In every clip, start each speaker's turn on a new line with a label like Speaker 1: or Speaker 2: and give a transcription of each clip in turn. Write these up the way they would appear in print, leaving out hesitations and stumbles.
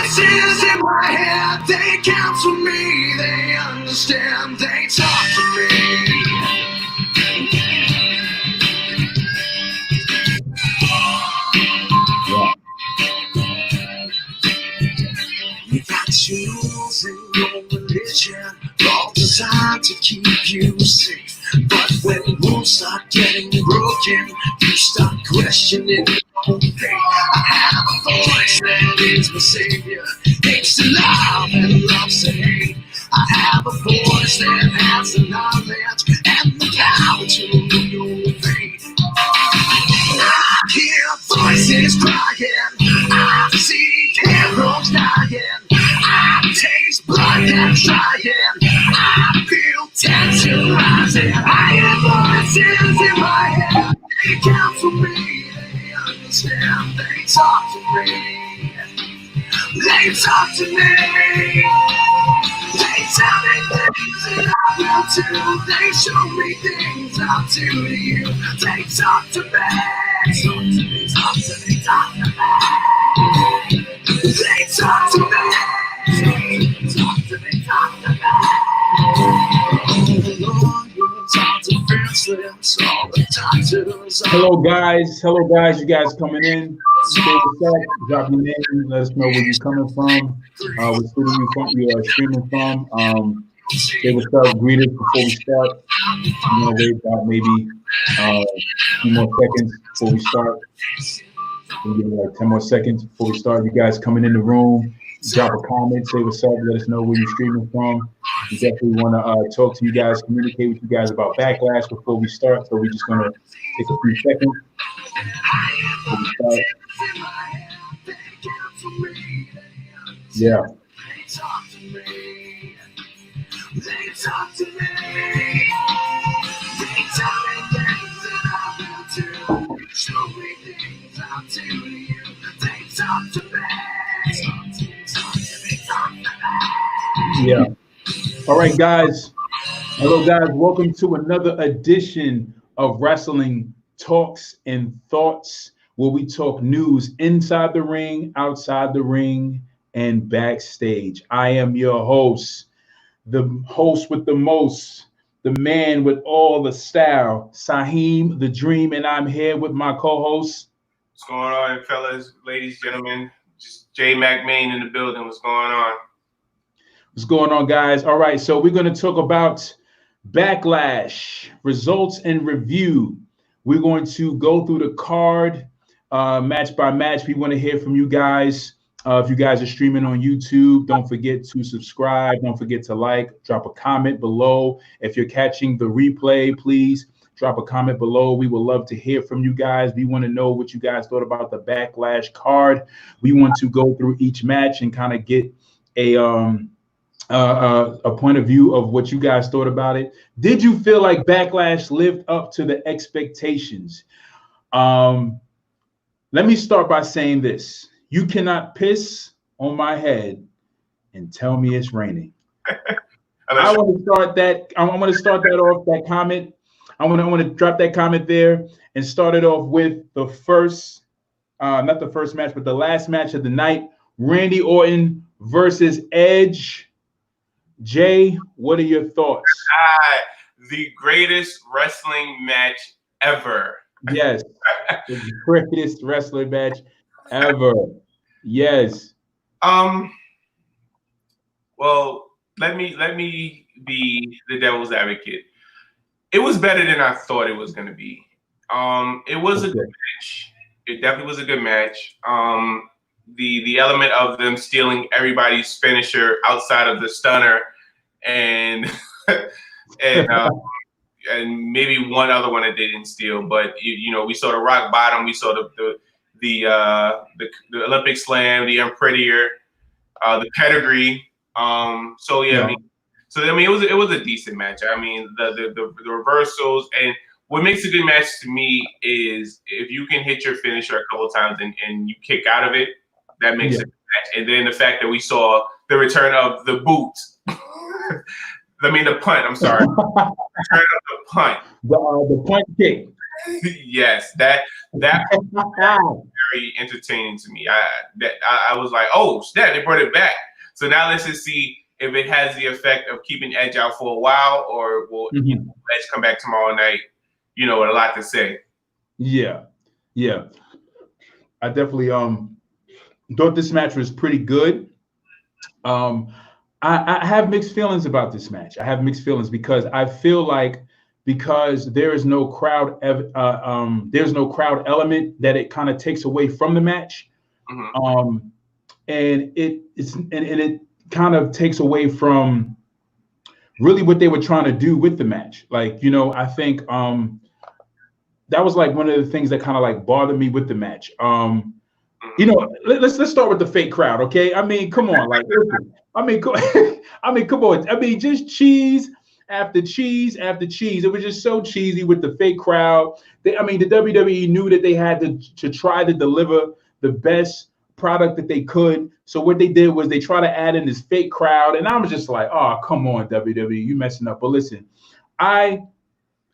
Speaker 1: Voices in my head, they counsel me, they understand, they talk to me. You got your rules and your religion, all designed to keep you safe. But when rules start getting broken, you start questioning your own faith. I have a voice that is my savior, hates to love and loves to hate. I have a voice that has the knowledge and the power to rule your fate. I hear voices crying, I see heroes dying, I taste blood that's trying, I feel tension rising. I hear voices in my head, they counsel me, they understand, they talk to me, they talk to me. They tell me things that I will do, they show me things I'll do to you. They talk to me, talk to me, talk to me, talk to me. They talk to me, talk to me, talk to me.
Speaker 2: Hello guys, you guys coming in. Say what's up, drop your name, let us know where you're coming from, what city you are streaming from. Say what's up, greet us before we start. Wait about maybe a few more seconds before we start. Maybe like 10 more seconds before we start. You guys coming in the room, drop a comment, say what's up, let us know where you're streaming from. We definitely want to talk to you guys, communicate with you guys about Backlash before we start. So we're just going to take a few seconds before we start. Yeah.
Speaker 1: They talk to me. They tell me things that I will do. Show me things I'll do to you. They talk to me. Talk to me, talk to me.
Speaker 2: Yeah. All right, guys. Hello, guys. Welcome to another edition of Wrestling Talks and Thoughts, where we talk news inside the ring, outside the ring, and backstage. I am your host, the host with the most, the man with all the style, Saheem the Dream, and I'm here with my co-host.
Speaker 3: What's going on, fellas, ladies, gentlemen? Just J Mac Main in the building. What's going on?
Speaker 2: What's going on, guys? All right, so we're going to talk about Backlash, results and review. We're going to go through the card match by match. We want to hear from you guys. If you guys are streaming on YouTube, don't forget to subscribe. Don't forget to like, drop a comment below. If you're catching the replay, please drop a comment below. We would love to hear from you guys. We want to know what you guys thought about the Backlash card. We want to go through each match and kind of get a point of view of what you guys thought about it. Did you feel like Backlash lived up to the expectations? Let me start by saying this. You cannot piss on my head and tell me it's raining. I want to start that. I want to start that off. That comment. I want to drop that comment there and start it off with the first, not the first match, but the last match of the night: Randy Orton versus Edge. Jay, what are your thoughts?
Speaker 3: The greatest wrestling match ever.
Speaker 2: Yes, the greatest wrestling match ever. Yes.
Speaker 3: Well, let me be the devil's advocate. It was better than I thought it was going to be. It was a good match. It definitely was a good match. The element of them stealing everybody's finisher outside of the stunner and and maybe one other one that they didn't steal, but you know, we saw the rock bottom, we saw the Olympic slam, the unprettier, the pedigree. So yeah, I mean, it was a decent match. I mean, the reversals, and what makes a good match to me is if you can hit your finisher a couple of times and you kick out of it, that makes it a match. And then the fact that we saw the return of the boot. I mean, the punt. I'm sorry. The punt.
Speaker 2: The punt kick.
Speaker 3: Yes, that very entertaining to me. I was like, oh snap, they brought it back. So now let's just see if it has the effect of keeping Edge out for a while, or will Edge come back tomorrow night, with a lot to say.
Speaker 2: Yeah. I definitely thought this match was pretty good. I have mixed feelings about this match. I have mixed feelings because I feel like because there is no crowd, there's no crowd element that it kind of takes away from the match, and it kind of takes away from really what they were trying to do with the match. Like, I think that was like one of the things that kind of like bothered me with the match. Let's start with the fake crowd, okay? I mean, come on, like, listen. I mean, come on. I mean, just cheese after cheese after cheese. It was just so cheesy with the fake crowd. The WWE knew that they had to try to deliver the best product that they could. So what they did was they try to add in this fake crowd, and I was just like, oh, come on, WWE, you messing up. But listen, I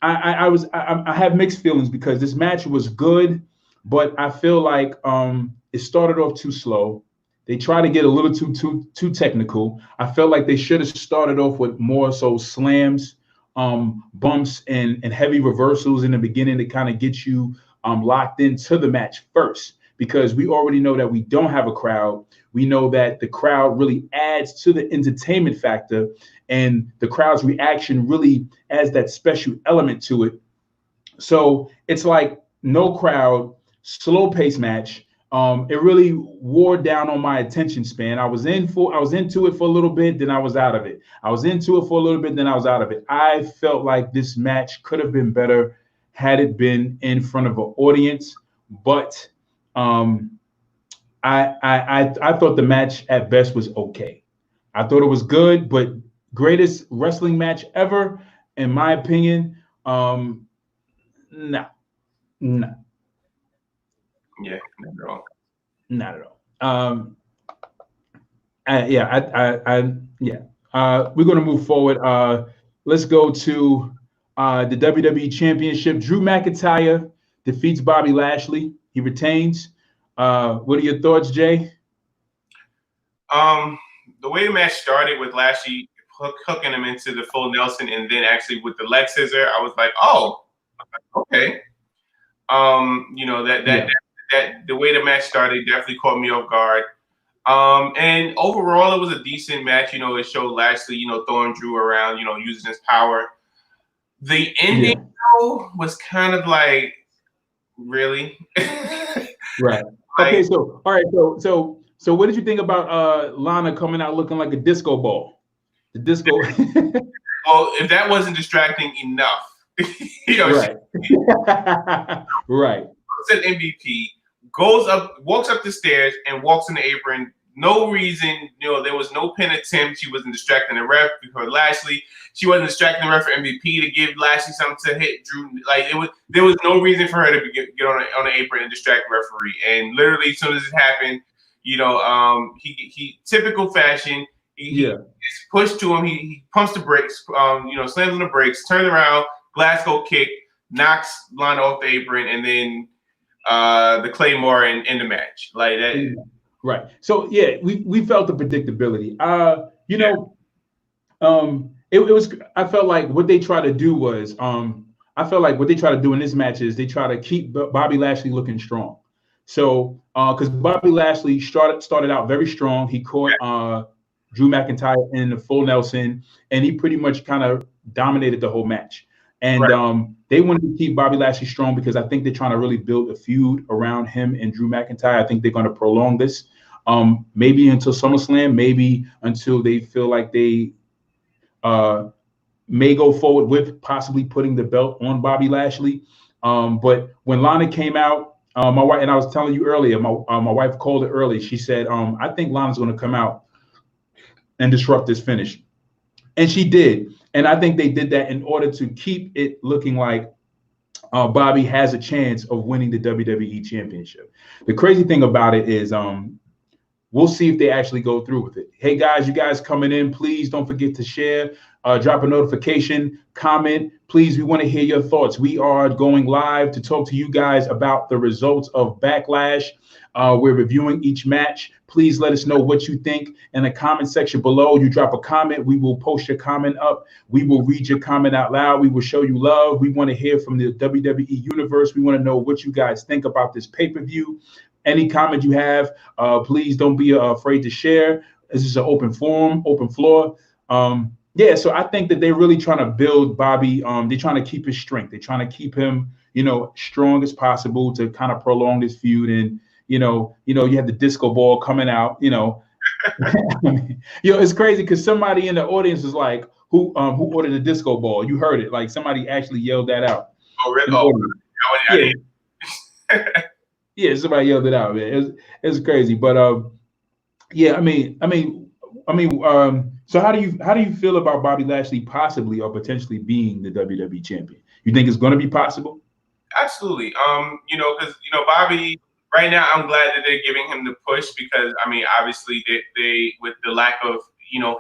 Speaker 2: have mixed feelings because this match was good, but I feel like it started off too slow. They tried to get a little too technical. I felt like they should have started off with more so slams, bumps, and heavy reversals in the beginning to kind of get you locked into the match first, because we already know that we don't have a crowd. We know that the crowd really adds to the entertainment factor, and the crowd's reaction really adds that special element to it. So it's like no crowd, slow pace match. It really wore down on my attention span. I was into it for a little bit, then I was out of it. I was into it for a little bit, then I was out of it. I felt like this match could have been better had it been in front of an audience, but I thought the match at best was okay. I thought it was good, but greatest wrestling match ever, in my opinion, no.
Speaker 3: Yeah, not at all.
Speaker 2: Not at all. We're gonna move forward. Let's go to the WWE Championship. Drew McIntyre defeats Bobby Lashley. He retains. What are your thoughts, Jay?
Speaker 3: The way the match started with Lashley hooking him into the full Nelson, and then actually with the leg scissor, I was like, oh, okay. That the way the match started definitely caught me off guard. And overall, it was a decent match. It showed Lashley, throwing Drew around, using his power. The ending though was kind of like, really?
Speaker 2: Right. Okay. So, all right. So what did you think about Lana coming out looking like a disco ball? The disco.
Speaker 3: Well, if that wasn't distracting enough,
Speaker 2: right. Right.
Speaker 3: An MVP walks up the stairs and walks in the apron. No reason, there was no pin attempt. She wasn't distracting the ref for Lashley. She wasn't distracting the ref for MVP to give Lashley something to hit Drew. Like there was no reason for her to get on the apron and distract the referee. And literally, as soon as it happened, he typical fashion. He is pushed to him. He pumps the brakes. Slams on the brakes. Turns around. Glasgow kick, knocks Lana off the apron, and then the Claymore in the match. Like that.
Speaker 2: Right. So we felt the predictability. It was. I felt like what they try to do was. I felt like what they try to do in this match is they try to keep Bobby Lashley looking strong. So because Bobby Lashley started out very strong, he caught Drew McIntyre in the full Nelson, and he pretty much kind of dominated the whole match. And they wanted to keep Bobby Lashley strong because I think they're trying to really build a feud around him and Drew McIntyre. I think they're going to prolong this, maybe until SummerSlam, maybe until they feel like they may go forward with possibly putting the belt on Bobby Lashley. But when Lana came out, my wife, and I was telling you earlier, my wife called it early. She said, I think Lana's going to come out and disrupt this finish. And she did. And I think they did that in order to keep it looking like Bobby has a chance of winning the WWE Championship. The crazy thing about it is we'll see if they actually go through with it. Hey guys, you guys coming in, please don't forget to share, drop a notification, comment. Please, we want to hear your thoughts. We are going live to talk to you guys about the results of Backlash. We're reviewing each match. Please let us know what you think in the comment section below. You drop a comment, we will post your comment up. We will read your comment out loud. We will show you love. We want to hear from the WWE universe. We want to know what you guys think about this pay-per-view. Any comment you have, please don't be afraid to share. This is an open forum, open floor. Yeah, so I think that they're really trying to build Bobby. They're trying to keep his strength. They're trying to keep him, strong as possible to kind of prolong this feud. And you have the disco ball coming out. It's crazy because somebody in the audience was like, "Who ordered the disco ball?" You heard it. Like somebody actually yelled that out.
Speaker 3: Oh, really?
Speaker 2: Yeah, somebody yelled it out, man. It's crazy, but yeah, so how do you feel about Bobby Lashley possibly or potentially being the WWE champion? You think it's going to be possible?
Speaker 3: Absolutely. Because Bobby right now, I'm glad that they're giving him the push because obviously they with the lack of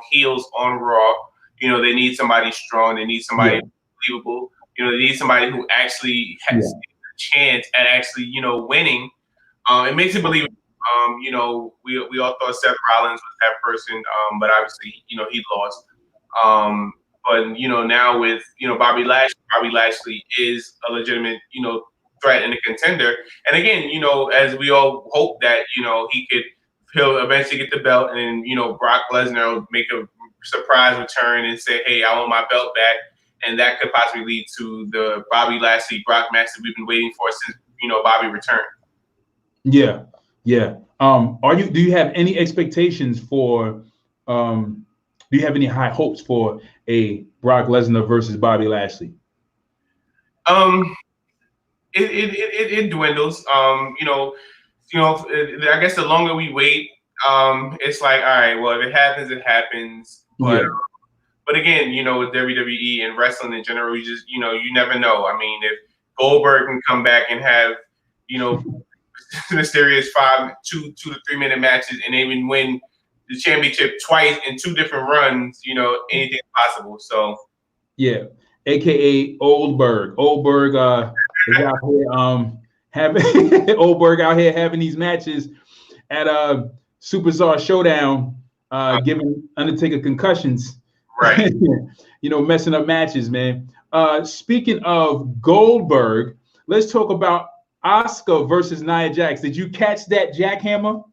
Speaker 3: heels on Raw, they need somebody strong. They need somebody believable. They need somebody who actually has a chance at actually winning. It makes it believable. We all thought Seth Rollins was that person, but obviously he lost. But now with Bobby Lashley is a legitimate threat and a contender. And again, as we all hope that he'll eventually get the belt, and Brock Lesnar will make a surprise return and say, "Hey, I want my belt back," and that could possibly lead to the Bobby Lashley Brock match that we've been waiting for since Bobby returned.
Speaker 2: Yeah. Do you have any expectations for? Do you have any high hopes for a Brock Lesnar versus Bobby Lashley?
Speaker 3: It dwindles. I guess the longer we wait, it's like, all right, well, if it happens, it happens. But again, with WWE and wrestling in general, you just, you never know. I mean, if Goldberg can come back and have, mysterious 2 to 3 minute matches and even win the championship twice in 2 different runs, anything's possible. So
Speaker 2: yeah, aka Oldberg. Oldberg is out here having Oldberg out here having these matches at Superstar Showdown, giving Undertaker concussions.
Speaker 3: Right.
Speaker 2: Messing up matches, man. Speaking of Goldberg, let's talk about Asuka versus Nia Jax. Did you catch that jackhammer?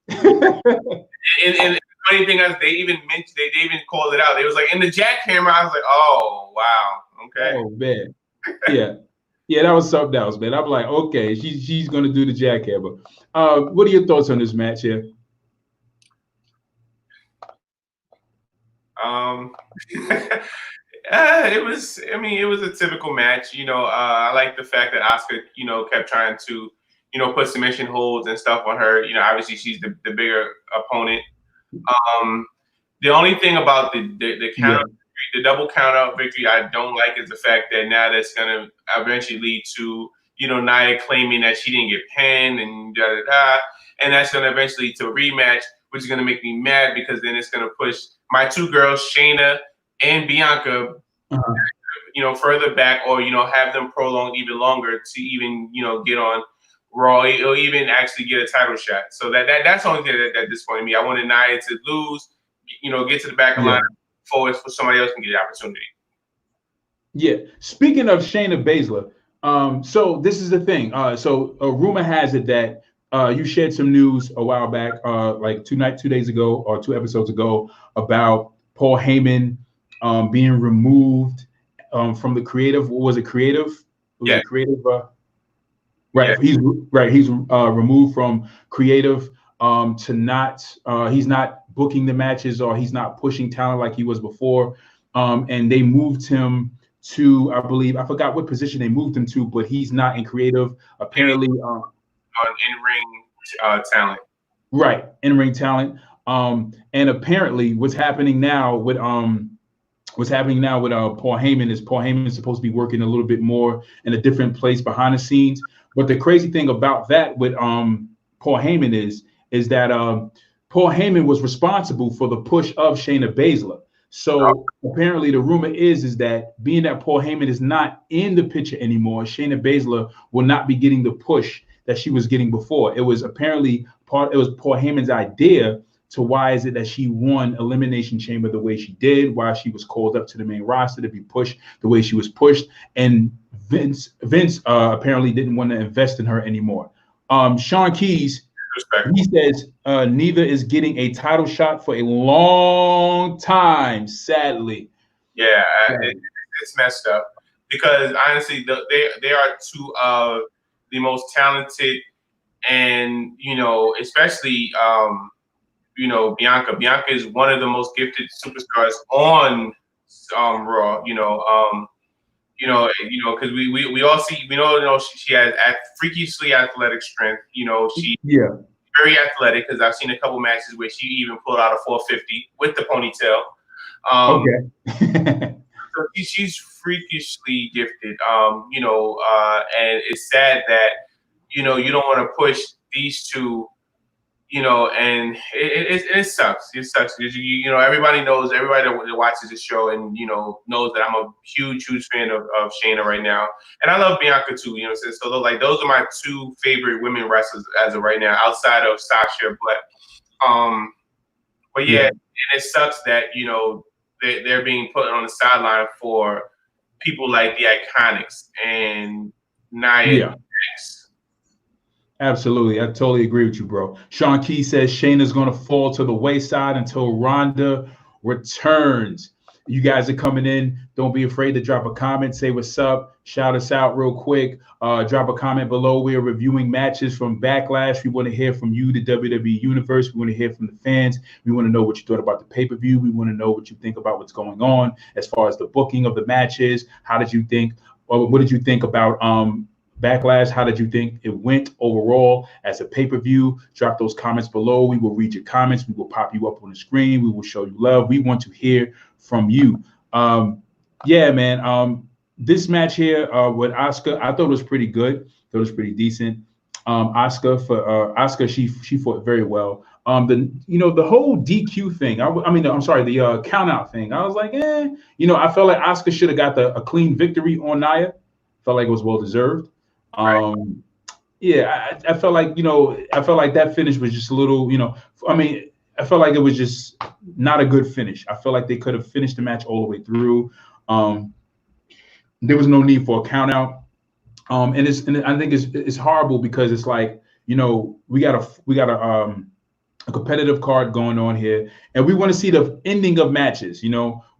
Speaker 3: and the funny thing is, they even mentioned, they even called it out. They was like, in the jackhammer. I was like, oh wow, okay.
Speaker 2: Oh man, yeah, that was something else, man. I'm like, okay, she's gonna do the jackhammer. What are your thoughts on this match here?
Speaker 3: It was a typical match. I like the fact that Asuka, kept trying to, put submission holds and stuff on her. Obviously she's the bigger opponent. The only thing about the count, the double count out victory I don't like is the fact that now that's gonna eventually lead to, Nia claiming that she didn't get pinned and and that's gonna eventually lead to a rematch, which is gonna make me mad because then it's gonna push my 2 girls, Shayna and Bianca, further back, or have them prolonged even longer to even get on Raw, or even actually get a title shot. So that's the only thing that disappointed me. I wanted Nia to lose, get to the back of line forward so somebody else can get the opportunity.
Speaker 2: Yeah. Speaking of Shayna Baszler, so this is the thing. So a rumor has it that you shared some news a while back, like 2 days ago or 2 episodes ago, about Paul Heyman being removed from the creative. What was it? Creative?
Speaker 3: Yeah.
Speaker 2: Creative. Right. Yeah. He's removed from creative to not. He's not booking the matches, or he's not pushing talent like he was before. And they moved him to, I believe, I forgot what position they moved him to, but he's not in creative. Apparently,
Speaker 3: on in-ring talent.
Speaker 2: Right, in-ring talent. And apparently, what's happening now with Paul Heyman is Paul Heyman is supposed to be working a little bit more in a different place behind the scenes. But the crazy thing about that with Paul Heyman is that Paul Heyman was responsible for the push of Shayna Baszler. So apparently the rumor is that being that Paul Heyman is not in the picture anymore, Shayna Baszler will not be getting the push that she was getting before. It was apparently it was Paul Heyman's idea to why is it that she won Elimination Chamber the way she did, why she was called up to the main roster to be pushed the way she was pushed. And Vince apparently didn't want to invest in her anymore. Sean Keys, he says neither is getting a title shot for a long time, sadly.
Speaker 3: Yeah, it's messed up because honestly, they are two of the most talented, and especially Bianca. Bianca is one of the most gifted superstars on Raw. Because we all see, she has freakishly athletic strength. She very athletic because I've seen a couple matches where she even pulled out a 450 with the ponytail. So she's freakishly gifted. And it's sad that you don't want to push these two. And it sucks. It sucks because everybody knows, everybody that watches the show and knows that I'm a huge fan of Shayna right now, and I love Bianca too. So those are my two favorite women wrestlers as of right now, outside of Sasha. But yeah, and it sucks that they're being put on the sideline for people like the Iconics and Nia Jax.
Speaker 2: Absolutely. I totally agree with you, bro. Sean Key says Shayna's going to fall to the wayside until Ronda returns. You guys are coming in. Don't be afraid to drop a comment. Say what's up. Shout us out real quick. Drop a comment below. We are reviewing matches from Backlash. We want to hear from you, the WWE Universe. We want to hear from the fans. We want to know what you thought about the pay-per-view. We want to know what you think about what's going on as far as the booking of the matches. How did you think, or what did you think about Backlash? How did you think it went overall as a pay-per-view? Drop those comments below. We will read your comments. We will pop you up on the screen. We will show you love. We want to hear from you. Yeah, man. This match here with Asuka, I thought it was pretty good. Thought it was pretty decent. Asuka, she fought very well. The whole DQ thing. I'm sorry, the count out thing. I was like, I felt like Asuka should have got a clean victory on Nia. Felt like it was well deserved. I felt like that finish was just a little, I felt like it was just not a good finish. I felt like they could have finished the match all the way through. There was no need for a count out. And I think it's horrible because it's like, we got a competitive card going on here, and we want to see the ending of matches.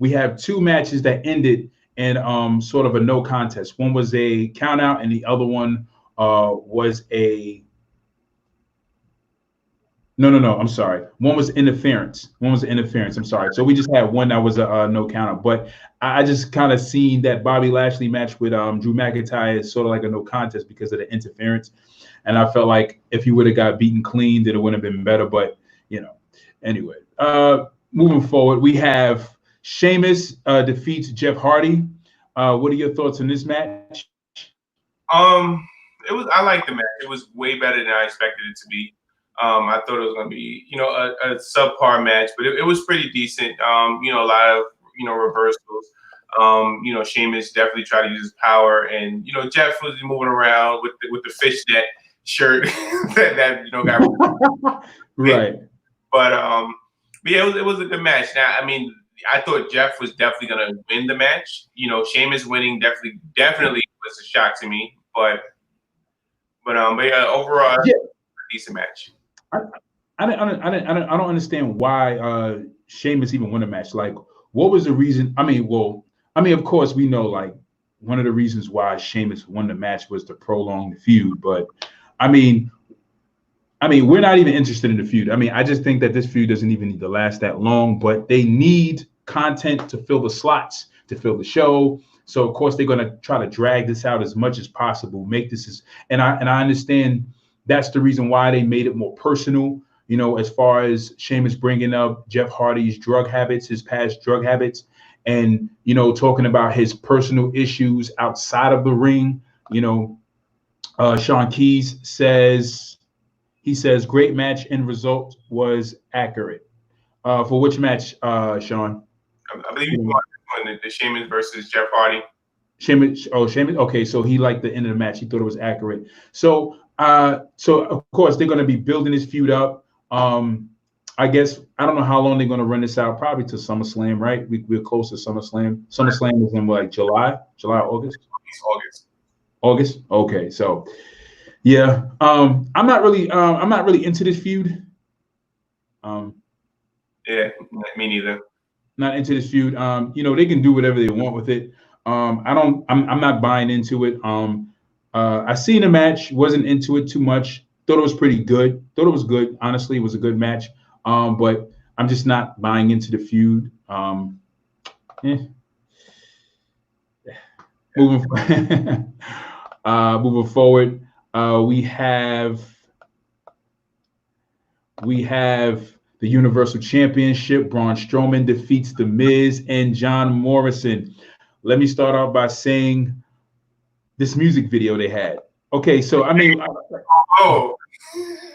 Speaker 2: We have two matches that ended and sort of a no contest. One was a count out and the other one was a no, I'm sorry. One was interference. I'm sorry. So we just had one that was a no count out. But I just kind of seen that Bobby Lashley match with Drew McIntyre is sort of like a no contest because of the interference. And I felt like if he would have got beaten clean, then it would have been better. But, anyway. Moving forward, we have Sheamus defeats Jeff Hardy. What are your thoughts on this match?
Speaker 3: I liked the match. It was way better than I expected it to be. I thought it was going to be, a subpar match, but it was pretty decent. A lot of, reversals. Sheamus definitely tried to use his power, and Jeff was moving around with the fishnet shirt that got
Speaker 2: right.
Speaker 3: But yeah, it was a good match. Now, I thought Jeff was definitely going to win the match. Sheamus winning definitely was a shock to me. But yeah, overall, a decent match.
Speaker 2: I don't understand why Sheamus even won a match. Like, what was the reason? Of course, we know like one of the reasons why Sheamus won the match was to prolong the feud. But we're not even interested in the feud. I just think that this feud doesn't even need to last that long. But they need content to fill the slots, to fill the show. So of course they're going to try to drag this out as much as possible. And I understand that's the reason why they made it more personal. As far as Sheamus bringing up Jeff Hardy's drug habits, his past drug habits, and talking about his personal issues outside of the ring. Sean Keys says He says, great match and result was accurate. For which match, Sean?
Speaker 3: I believe you won the Sheamus versus Jeff Hardy.
Speaker 2: Sheamus. Okay, so he liked the end of the match. He thought it was accurate. So of course they're going to be building this feud up. I guess I don't know how long they're going to run this out. Probably to SummerSlam, right? We're close to SummerSlam. SummerSlam is in like July, August.
Speaker 3: It's August.
Speaker 2: August. Okay, so yeah, I'm not really into this feud.
Speaker 3: Yeah, me neither.
Speaker 2: Not into this feud. They can do whatever they want with it. I'm not buying into it. I seen the match, wasn't into it too much. Thought it was pretty good. Thought it was good. Honestly, it was a good match. But I'm just not buying into the feud. Moving moving forward, we have the Universal Championship. Braun Strowman defeats The Miz and John Morrison. Let me start off by saying this music video they had. Okay, so I mean,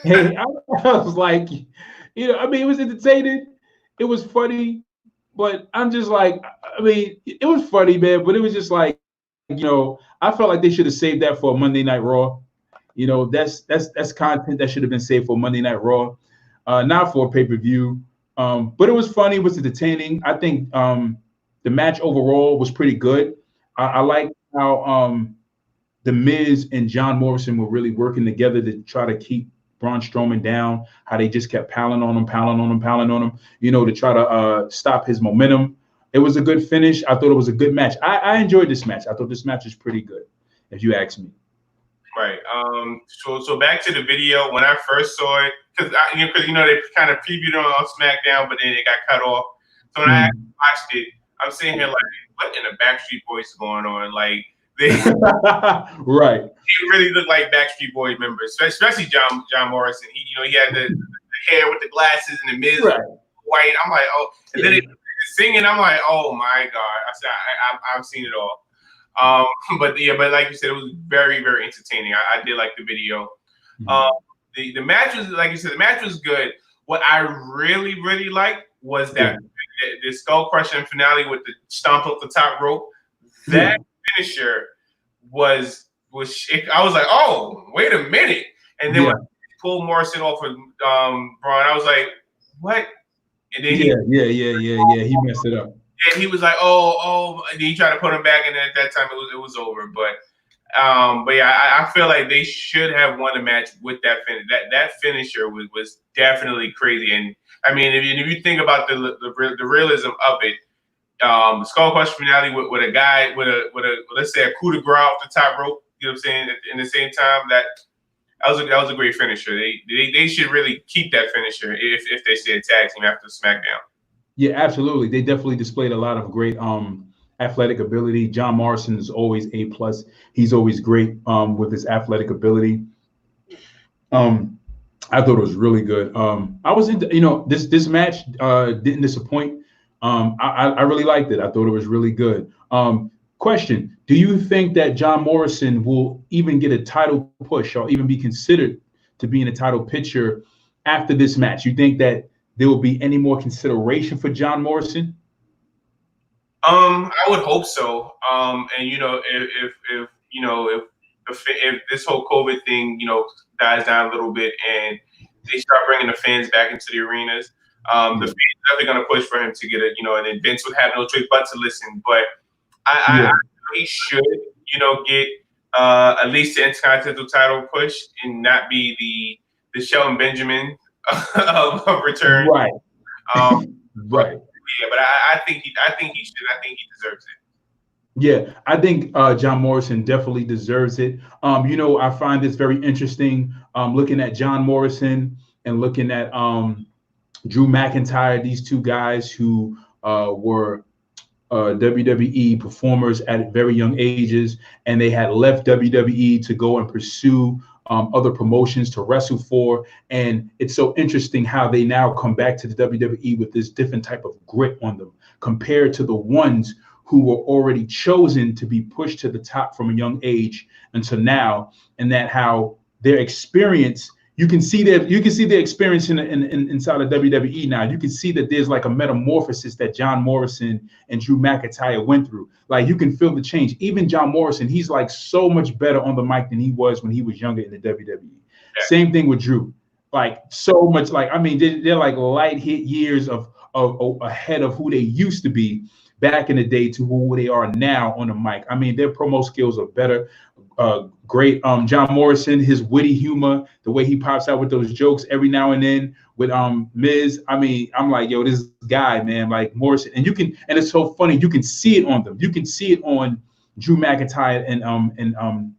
Speaker 2: hey, I was like, it was entertaining, it was funny, but I'm just like, it was funny, man, but it was just like, I felt like they should have saved that for Monday Night Raw. That's content that should have been saved for Monday Night Raw, not for a pay-per-view. But it was funny, it was entertaining. I think the match overall was pretty good. I like how The Miz and John Morrison were really working together to try to keep Braun Strowman down, how they just kept pounding on him, to try to stop his momentum. It was a good finish. I thought it was a good match. I enjoyed this match. I thought this match was pretty good, if you ask me.
Speaker 3: Right. So back to the video. When I first saw it, because they kind of previewed it on SmackDown, but then it got cut off. So when I watched it, I'm sitting here like, what in the Backstreet Boys is going on? Like, they
Speaker 2: right.
Speaker 3: They really look like Backstreet Boys members, especially John Morrison. He had the hair with the glasses and the Miz white. I'm like, oh, and then singing. I'm like, oh my god. I said, I've seen it all. But like you said, it was very, very entertaining. I did like the video. The match was, like you said, the match was good. What I really, really liked was that the skull crushing finale with the stomp up the top rope. That finisher was I was like, oh, wait a minute. And then when he pulled Morrison off of Braun, I was like, what? And then he
Speaker 2: messed it up.
Speaker 3: And he was like, oh, and he tried to put him back, and at that time it was over. But I feel like they should have won the match with that finish. That finisher was definitely crazy. And I mean, if you think about the realism of it, the skull crush finale with a guy with a let's say a coup de grace off the top rope, you know what I'm saying? In the same time, that was a great finisher. They should really keep that finisher if they say a tag team after SmackDown.
Speaker 2: Yeah, absolutely. They definitely displayed a lot of great athletic ability. John Morrison is always A+. He's always great with his athletic ability. I thought it was really good. I was into, this match didn't disappoint. I really liked it. I thought it was really good. Question: do you think that John Morrison will even get a title push or even be considered to be in a title picture after this match? You think that there will be any more consideration for John Morrison?
Speaker 3: I would hope so. And if this whole COVID thing, dies down a little bit and they start bringing the fans back into the arenas, the fans are definitely going to push for him to get it. And then Vince would have no choice but to listen. But I he should, get at least the Intercontinental title push and not be the Shelton Benjamin of return.
Speaker 2: Right. Right.
Speaker 3: Yeah, but I think he should. I think he deserves it.
Speaker 2: Yeah, I think John Morrison definitely deserves it. I find this very interesting. Looking at John Morrison and looking at Drew McIntyre, these two guys who were WWE performers at very young ages, and they had left WWE to go and pursue other promotions to wrestle for. And it's so interesting how they now come back to the WWE with this different type of grit on them compared to the ones who were already chosen to be pushed to the top from a young age until now, and that how their experience you can see the experience inside of WWE now. You can see that there's like a metamorphosis that John Morrison and Drew McIntyre went through. Like you can feel the change. Even John Morrison, he's like so much better on the mic than he was when he was younger in the WWE. Yeah. Same thing with Drew. Like so much. Like I mean, they're like light hit years of ahead of who they used to be back in the day to who they are now on the mic. I mean, their promo skills are better. Great. John Morrison, his witty humor, the way he pops out with those jokes every now and then with Miz. I mean, I'm like, yo, this guy, man, like Morrison, and it's so funny. You can see it on them. You can see it on Drew McIntyre and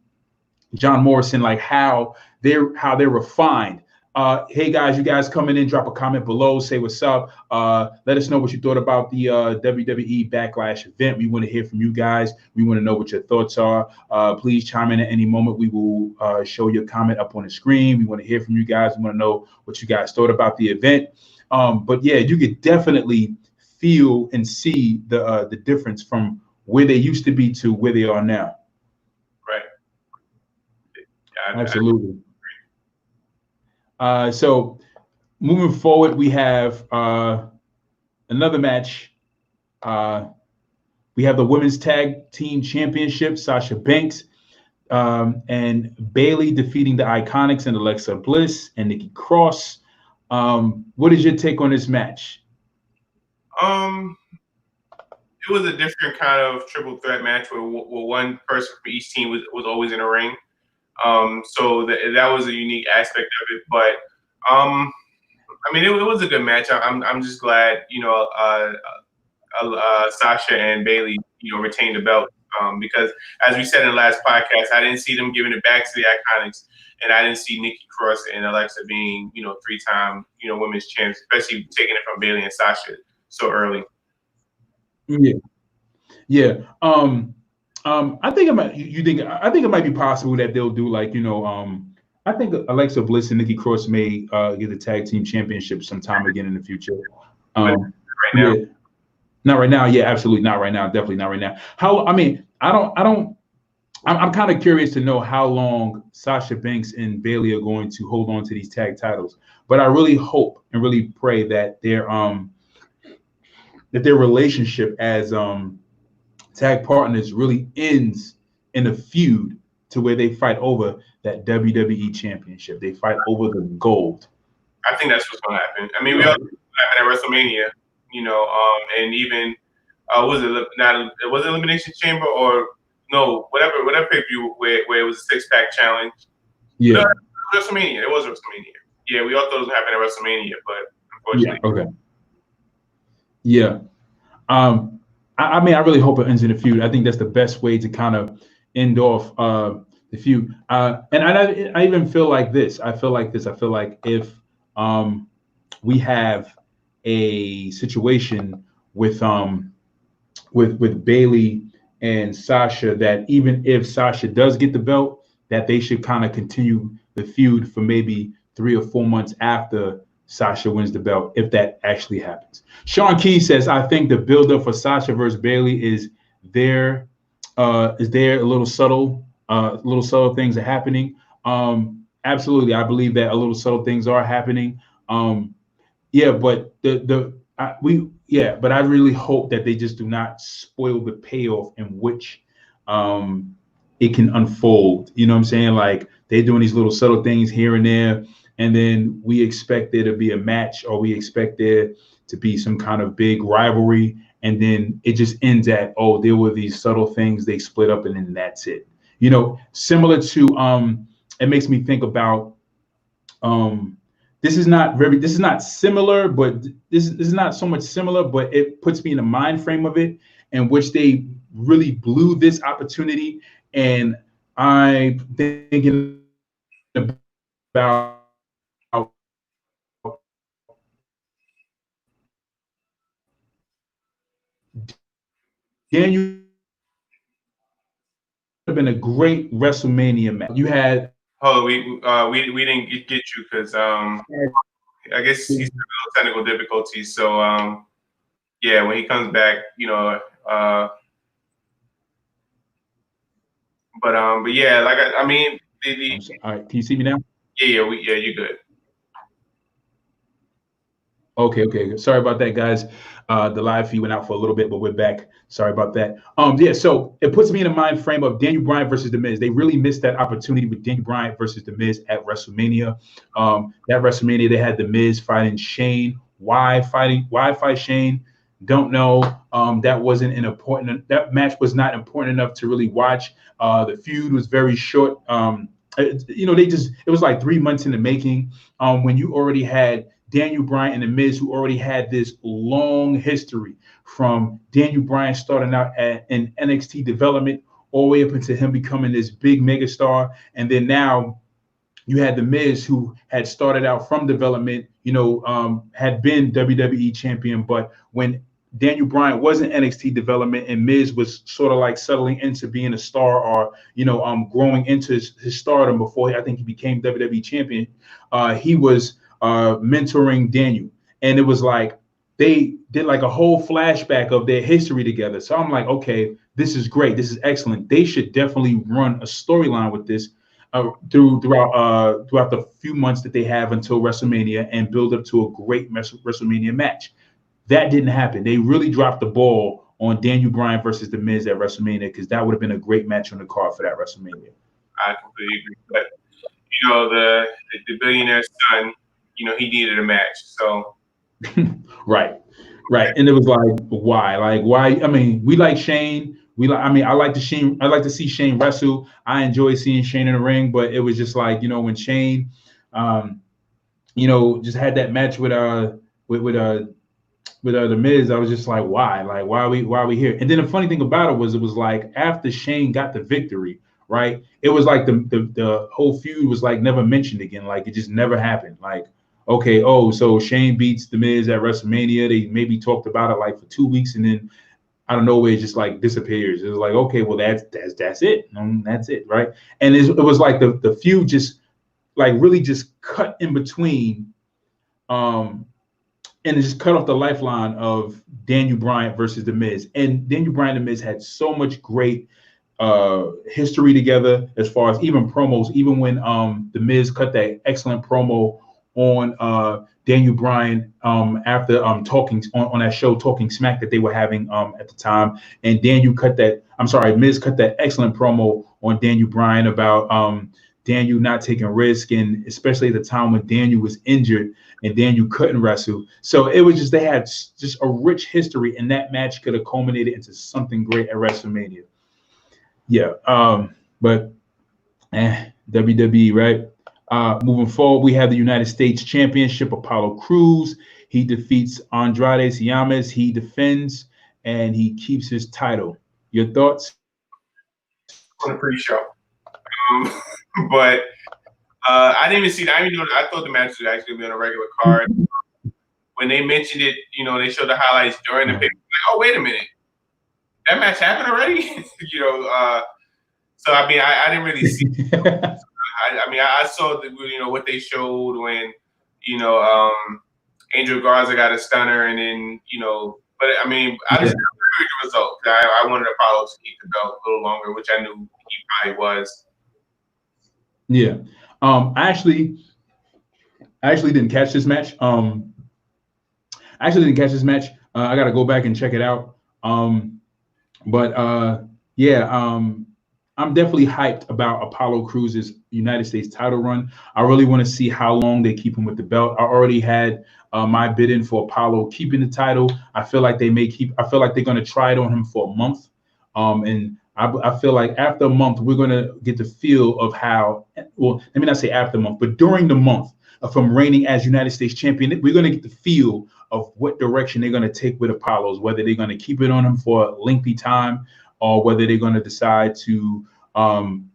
Speaker 2: John Morrison, like how they're refined. Hey guys, you guys coming in, drop a comment below, say what's up. Let us know what you thought about the WWE Backlash event. We want to hear from you guys. We want to know what your thoughts are. Please chime in at any moment. We will show your comment up on the screen. We want to hear from you guys. We want to know what you guys thought about the event. But yeah, you could definitely feel and see the difference from where they used to be to where they are now.
Speaker 3: Right.
Speaker 2: Absolutely. So moving forward, we have another match. We have the Women's Tag Team Championship, Sasha Banks and Bayley defeating the Iconics and Alexa Bliss and Nikki Cross. What is your take on this match?
Speaker 3: It was a different kind of triple threat match where one person from each team was always in a ring. So that was a unique aspect of it, but I mean, it was a good match. I'm just glad, you know, Sasha and Bayley, you know, retained the belt because, as we said in the last podcast, I didn't see them giving it back to the Iconics, and I didn't see Nikki Cross and Alexa being, you know, 3-time, you know, women's champs, especially taking it from Bayley and Sasha so early.
Speaker 2: Yeah. I think it might. I think it might be possible that they'll do like, you know, I think Alexa Bliss and Nikki Cross may get the tag team championship sometime again in the future.
Speaker 3: Right now.
Speaker 2: Yeah. Not right now. Yeah, absolutely not right now. Definitely not right now. I'm kind of curious to know how long Sasha Banks and Bayley are going to hold on to these tag titles. But I really hope and really pray that their relationship as tag partners really ends in a feud to where they fight over that WWE championship. They fight over the gold.
Speaker 3: I think that's what's going to happen. I mean, we all happened at WrestleMania, you know, and even was it Elimination Chamber or no, whatever pay-per-view where it was a 6-pack challenge.
Speaker 2: Yeah,
Speaker 3: no, WrestleMania. It was WrestleMania. Yeah, we all thought it was happening at WrestleMania, but unfortunately,
Speaker 2: yeah, okay, yeah. I mean, I really hope it ends in a feud. I think that's the best way to kind of end off the feud. And I even feel like this. I feel like if we have a situation with Bayley and Sasha, that even if Sasha does get the belt, that they should kind of continue the feud for maybe 3 or 4 months after Sasha wins the belt, if that actually happens. Sean Key says, I think the buildup for Sasha versus Bayley is there a little subtle things are happening. Absolutely. I believe that a little subtle things are happening. Yeah, but but I really hope that they just do not spoil the payoff in which it can unfold. You know what I'm saying? Like they're doing these little subtle things here and there, and then we expect there to be a match, or we expect there to be some kind of big rivalry, and then it just ends at, oh, there were these subtle things, they split up, and then that's it. You know, similar to it makes me think about this is not similar, but this is not so much similar, but it puts me in the mind frame of it, in which they really blew this opportunity. And I'm thinking about Daniel have been a great WrestleMania match. You had
Speaker 3: we didn't get you because I guess he's having technical difficulties. So yeah, when he comes back, you know, but yeah, like I mean,
Speaker 2: all right, can you see me now?
Speaker 3: Yeah, you're good.
Speaker 2: Okay. Sorry about that, guys. The live feed went out for a little bit, but we're back. Sorry about that. Yeah, so it puts me in the mind frame of Daniel Bryan versus The Miz. They really missed that opportunity with Daniel Bryan versus The Miz at WrestleMania. That WrestleMania, they had The Miz fighting Shane. Why fight Shane? Don't know. That wasn't an important. That match was not important enough to really watch. The feud was very short. It was like 3 months in the making. When you already had Daniel Bryan and The Miz, who already had this long history from Daniel Bryan starting out in NXT development all the way up into him becoming this big megastar. And then now you had The Miz, who had started out from development, had been WWE champion. But when Daniel Bryan was in NXT development and Miz was sort of like settling into being a star or, growing into his stardom before I think he became WWE champion, he was mentoring Daniel. And it was like they did like a whole flashback of their history together. So I'm like, okay, this is great. This is excellent. They should definitely run a storyline with this throughout the few months that they have until WrestleMania and build up to a great WrestleMania match. That didn't happen. They really dropped the ball on Daniel Bryan versus The Miz at WrestleMania because that would have been a great match on the card for that WrestleMania.
Speaker 3: I completely agree. But the billionaire's son, he needed a match. So
Speaker 2: Right. And it was like, why? Like, why? I mean, we like Shane. I like to see Shane wrestle. I enjoy seeing Shane in the ring, but it was just like, when Shane, just had that match with The Miz, I was just like, why? Like, why are we here? And then the funny thing about it was like after Shane got the victory, right? It was like the whole feud was like never mentioned again. Like it just never happened. Like, okay, so Shane beats The Miz at WrestleMania. They maybe talked about it like for 2 weeks, and then out of nowhere it just like disappears. It was like, okay, well that's it. That's it, right? And it was like the feud just like really just cut in between. And it just cut off the lifeline of Daniel Bryan versus The Miz. And Daniel Bryan and The Miz had so much great history together as far as even promos, even when The Miz cut that excellent promo on Daniel Bryan after talking on that show, Talking Smack, that they were having at the time. And Miz cut that excellent promo on Daniel Bryan about Daniel not taking risk, and especially at the time when Daniel was injured and Daniel couldn't wrestle. So it was just, they had just a rich history, and that match could have culminated into something great at WrestleMania. Yeah. But WWE, right? Moving forward, we have the United States Championship. Apollo Crews, he defeats Andrade Cien. He defends and he keeps his title. Your thoughts?
Speaker 3: on the pre-show. But I didn't even see that. I thought the match was actually be on a regular card. When they mentioned it, they showed the highlights during the pay. Like, oh, wait a minute, that match happened already. So I mean, I didn't really see. I saw what they showed when Angel Garza got a stunner, and then but I mean, I just the result. I wanted Apollo to keep the belt a little longer, which I knew he probably was.
Speaker 2: Yeah. I actually didn't catch this match. I got to go back and check it out. I'm definitely hyped about Apollo Crews' United States title run. I really want to see how long they keep him with the belt. I already had my bid in for Apollo keeping the title. I feel like they're going to try it on him for a month. And I feel like after a month, we're going to get the feel of how, well, let me not say after a month, but during the month from reigning as United States champion, we're going to get the feel of what direction they're going to take with Apollo's, whether they're going to keep it on him for a lengthy time or whether they're going to decide to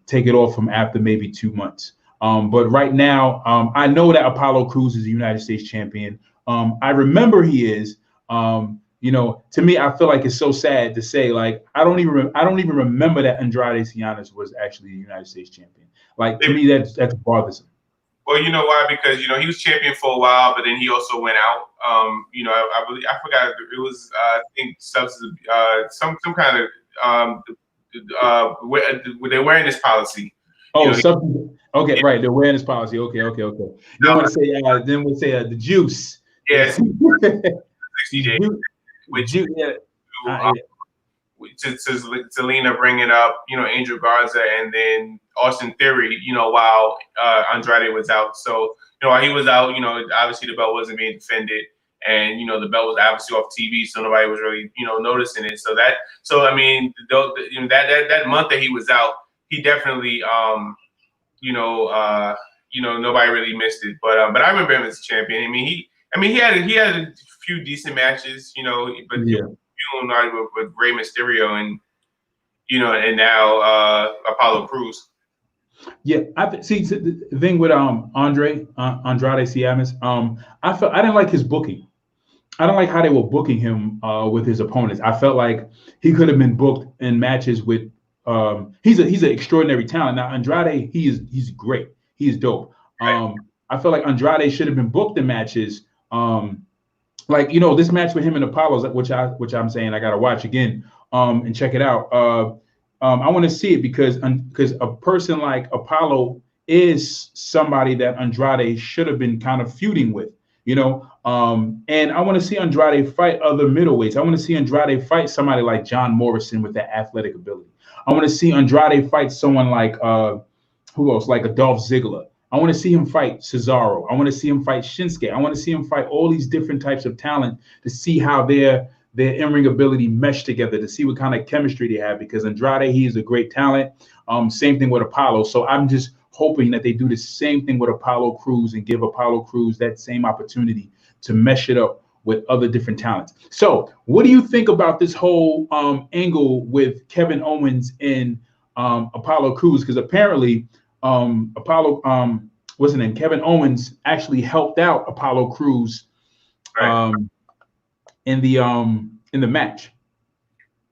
Speaker 2: take it off from after maybe 2 months. But right now, I know that Apollo Crews is a United States champion. I remember he is. To me, I feel like it's so sad to say, like, I don't even remember that Andrade Cien was actually a United States champion. Like, to me, that's bothersome.
Speaker 3: Well, you know why? Because he was champion for a while, but then he also went out. I believe, I forgot, it was I think substance, some kind of they're wearing this policy.
Speaker 2: Oh,
Speaker 3: know,
Speaker 2: okay, right. The awareness policy. Okay. Then want to say, the juice.
Speaker 3: yeah,
Speaker 2: The
Speaker 3: 60 days, which
Speaker 2: yeah.
Speaker 3: um, to Lena bringing up, Angel Garza and then Austin Theory, while Andrade was out. So, while he was out, obviously the belt wasn't being defended, and the belt was obviously off TV, so nobody was really, noticing it. So I mean, that month that he was out, he definitely, nobody really missed it. But I remember him as a champion. He had a few decent matches, but
Speaker 2: Yeah.
Speaker 3: with Rey Mysterio and now Apollo Crews.
Speaker 2: Yeah, see the thing with Andrade Ciamis. I didn't like his booking. I don't like how they were booking him with his opponents. I felt like he could have been booked in matches with. He's an extraordinary talent. Now Andrade, he's great. He's dope. I feel like Andrade should have been booked in matches. Like this match with him and Apollo's, which I'm saying I gotta watch again and check it out. I want to see it because a person like Apollo is somebody that Andrade should have been kind of feuding with, and I want to see Andrade fight other middleweights. I want to see Andrade fight somebody like John Morrison with that athletic ability. I want to see Andrade fight someone like who else, like a Dolph Ziggler. I want to see him fight Cesaro. I want to see him fight Shinsuke. I want to see him fight all these different types of talent to see how their in-ring ability mesh together, to see what kind of chemistry they have, because Andrade, he is a great talent. Same thing with Apollo. So I'm just hoping that they do the same thing with Apollo Crews and give Apollo Crews that same opportunity to mesh it up with other different talents. So what do you think about this whole angle with Kevin Owens and Apollo Crews? Because apparently what's his name? Kevin Owens actually helped out Apollo Crews in the match.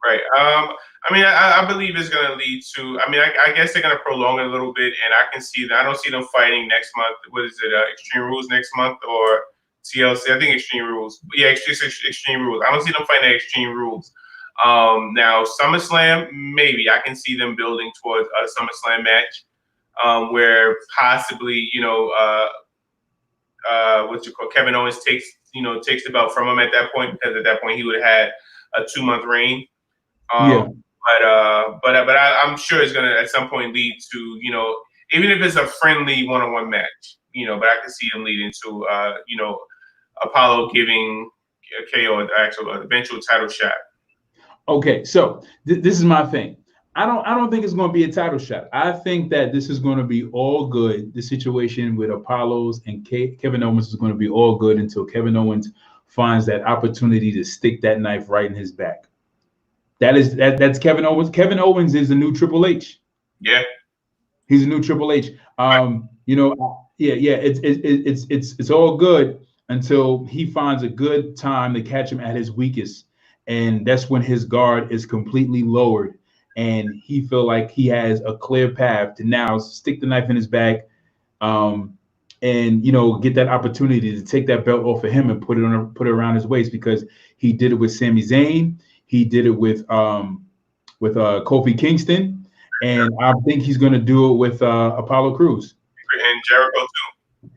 Speaker 3: Right. I believe it's going to lead to. I guess they're going to prolong it a little bit, and I can see that. I don't see them fighting next month. What is it? Extreme Rules next month or TLC? I think Extreme Rules. Yeah, Extreme Rules. I don't see them fighting at Extreme Rules. Now SummerSlam, maybe I can see them building towards a SummerSlam match, where possibly Kevin Owens takes the belt from him at that point, because at that point he would have had a 2-month reign. But I'm sure it's gonna at some point lead to even if it's a friendly one-on-one match, but I can see him leading to Apollo giving KO an actual eventual title shot.
Speaker 2: Okay, so this is my thing. I don't think it's going to be a title shot. I think that this is going to be all good. The situation with Apollo's and Kevin Owens is going to be all good until Kevin Owens finds that opportunity to stick that knife right in his back. That's Kevin Owens. Kevin Owens is the new Triple H.
Speaker 3: Yeah,
Speaker 2: he's a new Triple H. It's all good until he finds a good time to catch him at his weakest, and that's when his guard is completely lowered, and he feel like he has a clear path to now stick the knife in his back, and get that opportunity to take that belt off of him and put it around his waist, because he did it with Sami Zayn. He did it with Kofi Kingston, and I think he's going to do it with Apollo Crews.
Speaker 3: And Jericho too.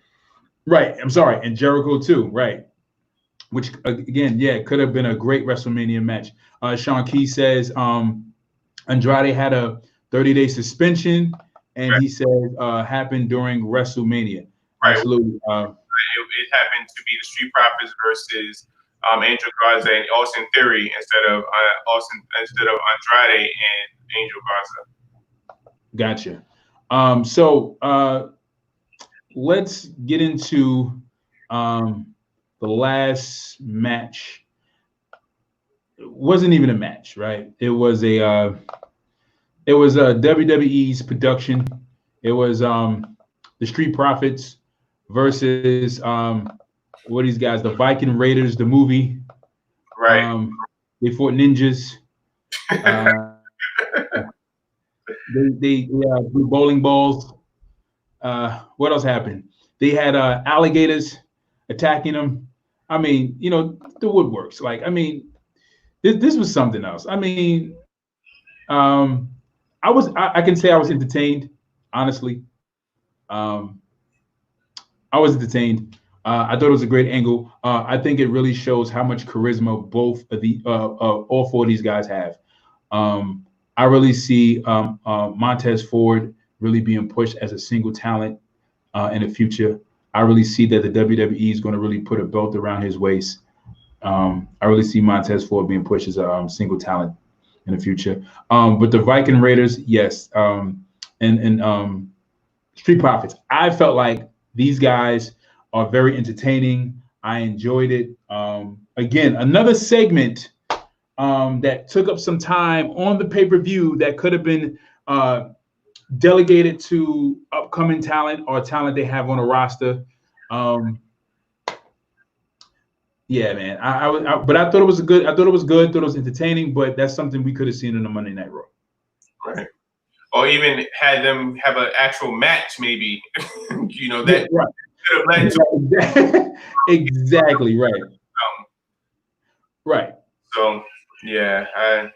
Speaker 2: Right. I'm sorry. And Jericho too. Right. Which again, could have been a great WrestleMania match. Sean Key says Andrade had a 30-day suspension, and he said happened during WrestleMania.
Speaker 3: Right.
Speaker 2: Absolutely.
Speaker 3: It happened to be the Street Profits versus Angel Garza and Austin Theory instead of Andrade and Angel Garza.
Speaker 2: Gotcha. So let's get into the last match. It wasn't even a match, right? It was a WWE's production. It was the Street Profits versus what these guys, the Viking Raiders, the movie.
Speaker 3: Right.
Speaker 2: They fought ninjas. They threw bowling balls. What else happened? They had alligators attacking them. I mean, the woodworks. Like, I mean, this was something else. I mean, I can say I was entertained. honestly. I was entertained. I thought it was a great angle. I think it really shows how much charisma both of the all four of these guys have. I really see Montez Ford really being pushed as a single talent in the future. I really see that the WWE is going to really put a belt around his waist. I really see Montez Ford being pushed as a single talent in the future. But the Viking Raiders, yes, and Street Profits. I felt like these guys are very entertaining. I enjoyed it. Again, another segment that took up some time on the pay-per-view that could have been delegated to upcoming talent or talent they have on a roster. Yeah, man. But I thought it was good. I thought it was good. Thought it was entertaining. But that's something we could have seen in the Monday Night Raw.
Speaker 3: Right. Or even had them have an actual match, maybe. You know, that
Speaker 2: right.
Speaker 3: could have led
Speaker 2: to exactly right. Right.
Speaker 3: So yeah, I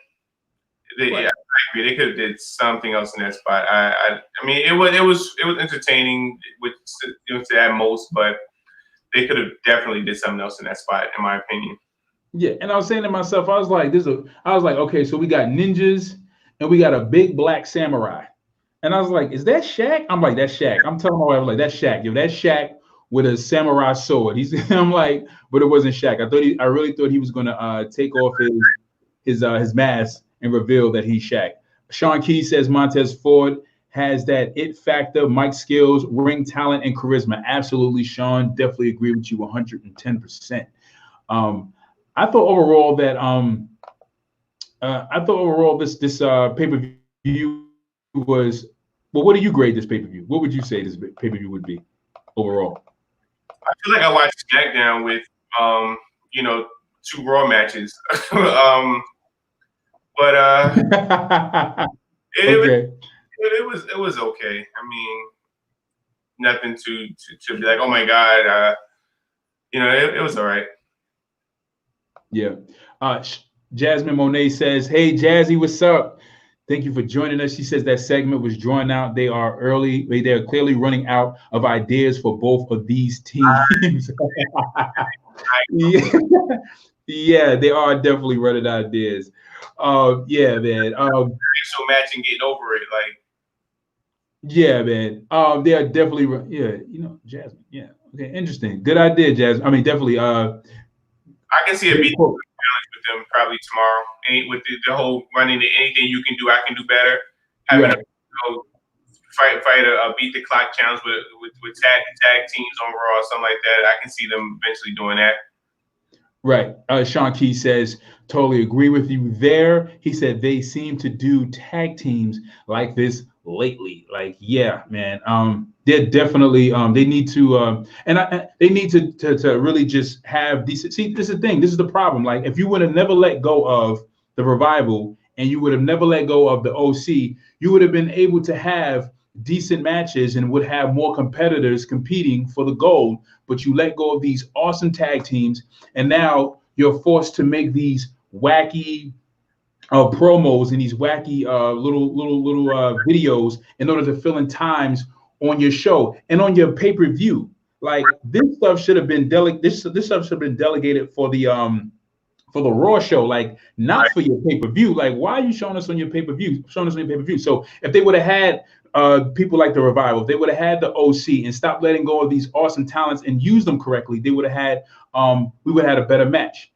Speaker 3: agree. They could have did something else in that spot. I mean, it was entertaining with at most, but they could have definitely did something else in that spot, in my opinion.
Speaker 2: Yeah, and I was saying to myself, I was like, okay, so we got ninjas and we got a big black samurai. And I was like, is that Shaq? I'm like, that's Shaq. I'm telling my wife, like, that's Shaq. Yo, that's Shaq with a samurai sword. I'm like, but it wasn't Shaq. I really thought he was gonna take off his mask and reveal that he's Shaq. Sean Key says Montez Ford has that it factor, mic skills, ring talent, and charisma. Absolutely, Sean. Definitely agree with you 110%. I thought overall that this pay-per-view was, well, what do you grade this pay-per-view? What would you say this pay-per-view would be overall?
Speaker 3: I feel like I watched SmackDown with two Raw matches. But it was okay. I mean, nothing to be like, oh my God, it was all right.
Speaker 2: Yeah. Jasmine Monet says, hey, Jazzy, what's up? Thank you for joining us. She says that segment was drawn out. They are clearly running out of ideas for both of these teams. Yeah, they are definitely running out of ideas. Yeah, man.
Speaker 3: So match and getting over it, like.
Speaker 2: Yeah, man. They are definitely, Jasmine. Yeah. Okay, interesting. Good idea, Jasmine. I mean, definitely. I
Speaker 3: can see a beat challenge with them probably tomorrow. With the whole running, anything you can do, I can do better. Having a fight a beat the clock challenge with tag teams on Raw or something like that. I can see them eventually doing that.
Speaker 2: Right. Sean Key says, totally agree with you there. He said they seem to do tag teams like this lately. Like, yeah, man. They're definitely they need to they need to really just have decent. See, this is the thing. This is the problem. Like, if you would have never let go of the Revival and you would have never let go of the OC, you would have been able to have decent matches and would have more competitors competing for the gold. But you let go of these awesome tag teams, and now you're forced to make these wacky promos and these wacky little videos in order to fill in times on your show and on your pay-per-view. Like, this stuff should have been this stuff should have been delegated for the Raw show, like, not for your pay-per-view. Like, why are you showing us on your pay-per-view? So if they would have had people like the Revival, if they would have had the OC and stopped letting go of these awesome talents and use them correctly, they would have had we would have had a better match.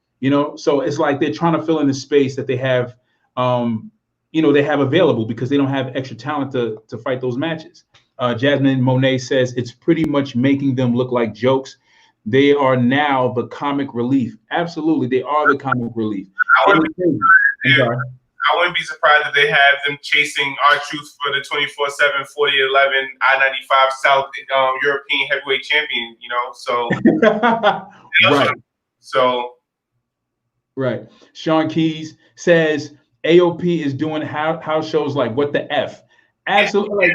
Speaker 2: So it's like they're trying to fill in the space that they have they have available because they don't have extra talent to fight those matches. Jasmine Monet says it's pretty much making them look like jokes. They are now the comic relief. Absolutely, they are the comic relief.
Speaker 3: I wouldn't be surprised if they have them chasing R-Truth for the 24/7 4011 I-95 South European heavyweight champion. So
Speaker 2: right.
Speaker 3: So
Speaker 2: right. Sean Keys says AOP is doing house shows like what the F. Absolutely.
Speaker 3: And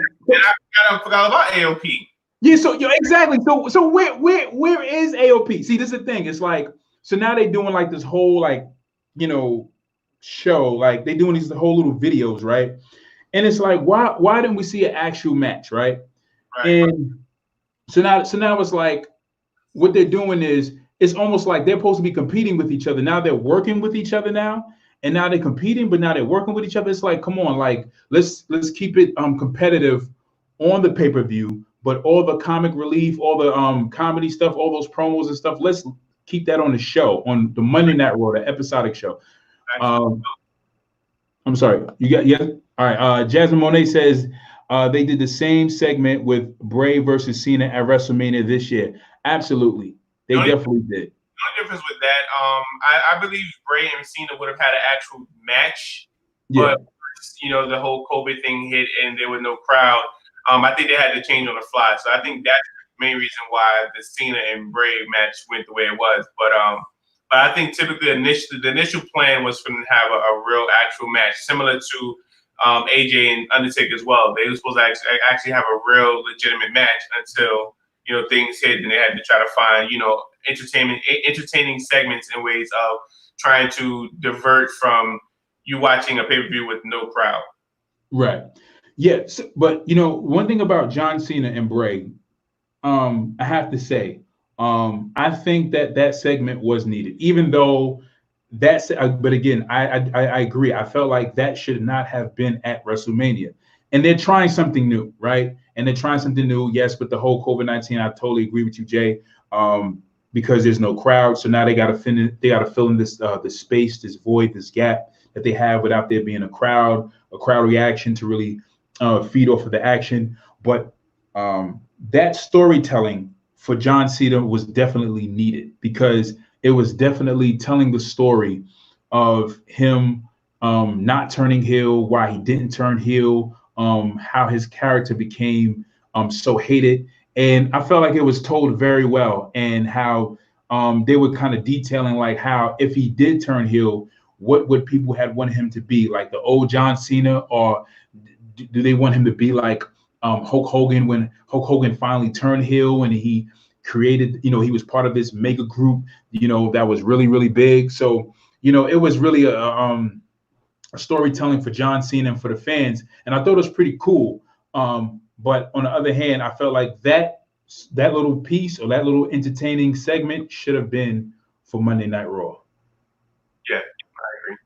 Speaker 3: I forgot about AOP.
Speaker 2: Yeah, so exactly. So where is AOP? See, this is the thing. It's like, so now they're doing like this whole show, like they're doing these whole little videos, right? And it's like, why didn't we see an actual match, right?
Speaker 3: Right.
Speaker 2: And so now it's like what they're doing is it's almost like they're supposed to be competing with each other. Now they're working with each other now, and now they're competing, but now they're working with each other. It's like, come on, like let's keep it competitive on the pay-per-view, but all the comic relief, all the comedy stuff, all those promos and stuff, let's keep that on the show, on the Monday Night Raw, the episodic show. Um, I'm sorry, you got yeah. All right. Jasmine Monet says they did the same segment with Bray versus Cena at WrestleMania this year. Absolutely, they definitely did.
Speaker 3: The only difference with that, I believe Bray and Cena would have had an actual match,
Speaker 2: Yeah.
Speaker 3: but the whole COVID thing hit and there was no crowd. I think they had to change on the fly. So I think that's the main reason why the Cena and Bray match went the way it was. But I think typically the initial plan was for them to have a real actual match, similar to AJ and Undertaker as well. They were supposed to actually have a real legitimate match until things hit and they had to try to find entertaining segments and ways of trying to divert from you watching a pay-per-view with no crowd.
Speaker 2: Right. Yes, but one thing about John Cena and Bray, I have to say, I think that segment was needed, even though that's. But again, I agree. I felt like that should not have been at WrestleMania, and they're trying something new, right? And they're trying something new. Yes, but the whole COVID-19, I totally agree with you, Jay. Because there's no crowd, so now they got to fill in this the space, this void, this gap that they have without there being a crowd reaction to really feed off of the action. But that storytelling for John Cena was definitely needed because it was definitely telling the story of him not turning heel, why he didn't turn heel, how his character became so hated. And I felt like it was told very well, and how they were kind of detailing like how if he did turn heel, what would people had wanted him to be, like the old John Cena, or do they want him to be like Hulk Hogan when Hulk Hogan finally turned heel and he created, he was part of this mega group, that was really, really big. So, it was really a storytelling for John Cena and for the fans. And I thought it was pretty cool. But on the other hand, I felt like that little piece or that little entertaining segment should have been for Monday Night Raw.
Speaker 3: Yeah, I agree.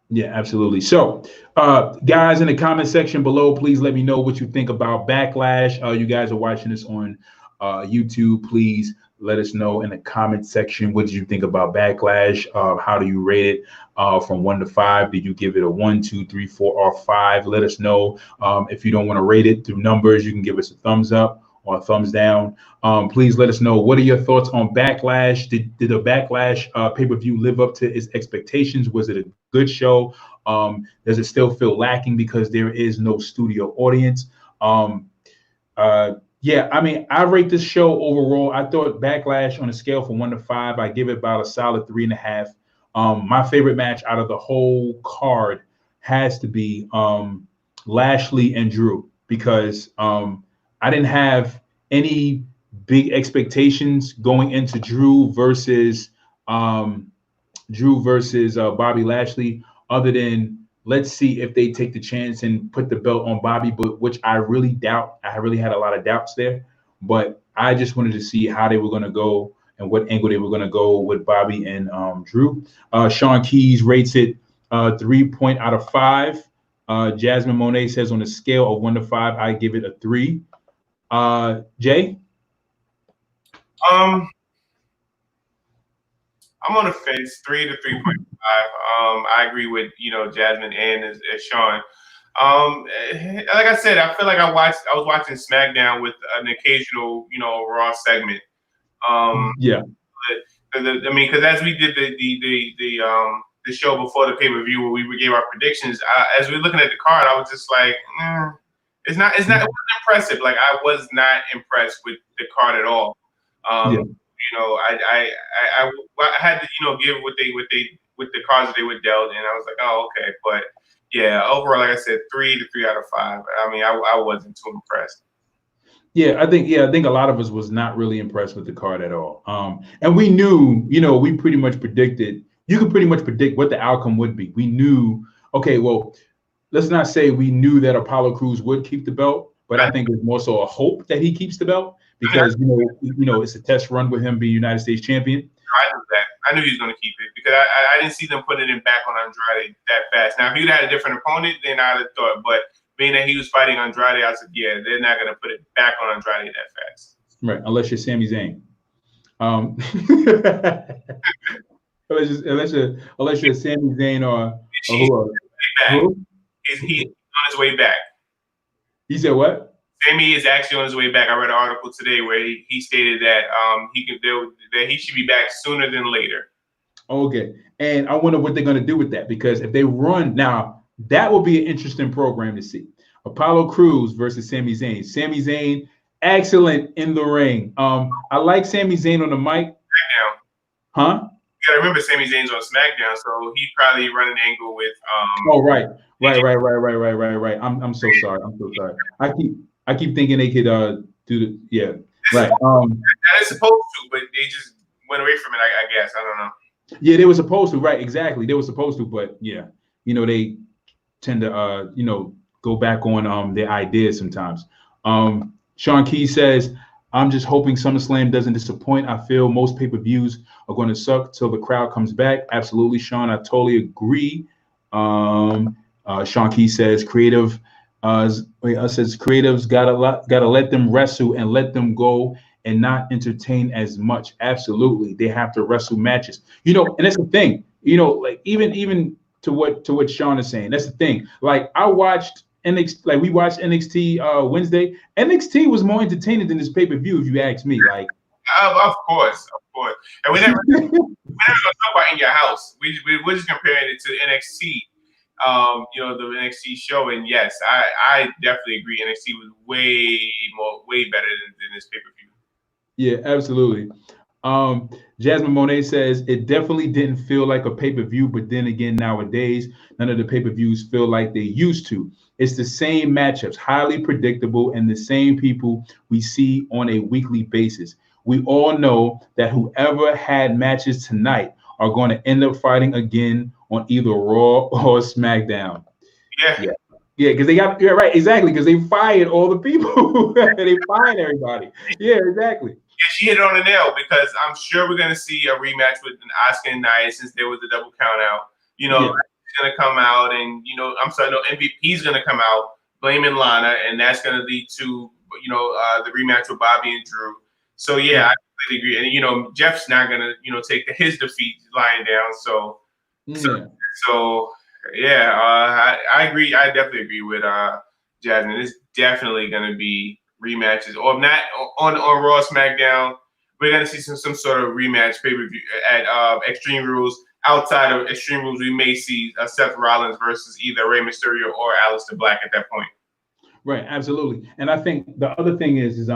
Speaker 2: Yeah, absolutely. So, guys, in the comment section below, please let me know what you think about Backlash. You guys are watching this on YouTube. Please let us know in the comment section what did you think about Backlash. How do you rate it from 1 to 5? Did you give it a 1, 2, 3, 4, or 5? Let us know. If you don't want to rate it through numbers, you can give us a thumbs up or a thumbs down. Please let us know, what are your thoughts on Backlash? Did the Backlash pay-per-view live up to its expectations? Was it a good show? Does it still feel lacking because there is no studio audience? Yeah, I mean, I rate this show overall. I thought Backlash on a scale from 1 to 5, I give it about a solid 3.5. My favorite match out of the whole card has to be Lashley and Drew, because I didn't have any big expectations going into Drew versus Bobby Lashley, other than let's see if they take the chance and put the belt on Bobby, but which I really doubt. I really had a lot of doubts there, but I just wanted to see how they were going to go and what angle they were going to go with Bobby and Drew. Sean Keys rates it 3 out of 5. Jasmine Monet says on a scale of 1 to 5, I give it a 3. Jay?
Speaker 3: I'm on the fence, 3 to 3.5. I agree with Jasmine and as Sean. Like I said, I feel like I was watching SmackDown with an occasional Raw segment.
Speaker 2: Yeah.
Speaker 3: I mean, because as we did the show before the pay-per-view where we gave our predictions, as we were looking at the card, I was just like, it wasn't impressive. Like, I was not impressed with the card at all.
Speaker 2: Yeah.
Speaker 3: I had to give what the cards that they were dealt, and I was like, oh, okay. But yeah, overall, like I said, 3 out of 5. I mean, I wasn't too impressed.
Speaker 2: Yeah, I think a lot of us was not really impressed with the card at all. And we knew, we pretty much predicted. You could pretty much predict what the outcome would be. We knew, okay, well, let's not say we knew that Apollo Crews would keep the belt, but I think it's more so a hope that he keeps the belt because it's a test run with him being United States champion.
Speaker 3: I knew that. I knew he was going to keep it because I didn't see them putting it back on Andrade that fast. Now, if he'd had a different opponent, then I'd have thought. But being that he was fighting Andrade, I said, yeah, they're not going to put it back on Andrade that fast.
Speaker 2: Right, unless you're Sami Zayn. Unless you're Sami Zayn or who?
Speaker 3: He's on his way back.
Speaker 2: He said what?
Speaker 3: Sami is actually on his way back. I read an article today where he stated that that he should be back sooner than later.
Speaker 2: Okay, and I wonder what they're going to do with that because if they run now, that will be an interesting program to see. Apollo Crews versus Sami Zayn. Sami Zayn, excellent in the ring. I like Sami Zayn on the mic.
Speaker 3: SmackDown.
Speaker 2: Huh?
Speaker 3: You gotta remember Sami Zayn's on SmackDown, so he probably run an angle with.
Speaker 2: Oh right. I'm so sorry. I keep thinking they could do the right.
Speaker 3: They're supposed to, but they just went away from it. I guess I don't know.
Speaker 2: Yeah, they were supposed to. Right, exactly. They were supposed to, but yeah, they tend to go back on their ideas sometimes. Sean Key says, I'm just hoping SummerSlam doesn't disappoint. I feel most pay-per-views are going to suck till the crowd comes back. Absolutely, Sean. I totally agree. Sean Key says creatives gotta let them wrestle and let them go and not entertain as much. Absolutely, they have to wrestle matches. And that's the thing. Like even to what Sean is saying. That's the thing. Like I watched NXT, like we watched NXT Wednesday. NXT was more entertaining than this pay-per-view, if you ask me. Like,
Speaker 3: of course, and we're never gonna talk about In Your House. We're just comparing it to NXT. The NXT show, and yes, I definitely agree. NXT was way better than this pay-per-view.
Speaker 2: Yeah, absolutely. Jasmine Monet says it definitely didn't feel like a pay-per-view, but then again, nowadays, none of the pay-per-views feel like they used to. It's the same matchups, highly predictable, and the same people we see on a weekly basis. We all know that whoever had matches tonight are going to end up fighting again on either Raw or SmackDown.
Speaker 3: Yeah,
Speaker 2: because they got right, exactly, because they fired all the people. They fired everybody. Yeah, exactly.
Speaker 3: Yeah, she hit it on the nail because I'm sure we're gonna see a rematch with an Asuka and Nia since there was a double count out. She's gonna come out, and MVP's gonna come out blaming Lana, and that's gonna lead to the rematch with Bobby and Drew. So yeah, I completely agree. And Jeff's not gonna take his defeat lying down. So I agree. I definitely agree with Jasmine. It's definitely gonna be rematches, or not on Raw, SmackDown. We're gonna see some sort of rematch pay-per-view at Extreme Rules. Outside of Extreme Rules, we may see Seth Rollins versus either Rey Mysterio or Aleister Black at that point.
Speaker 2: Right, absolutely. And I think the other thing is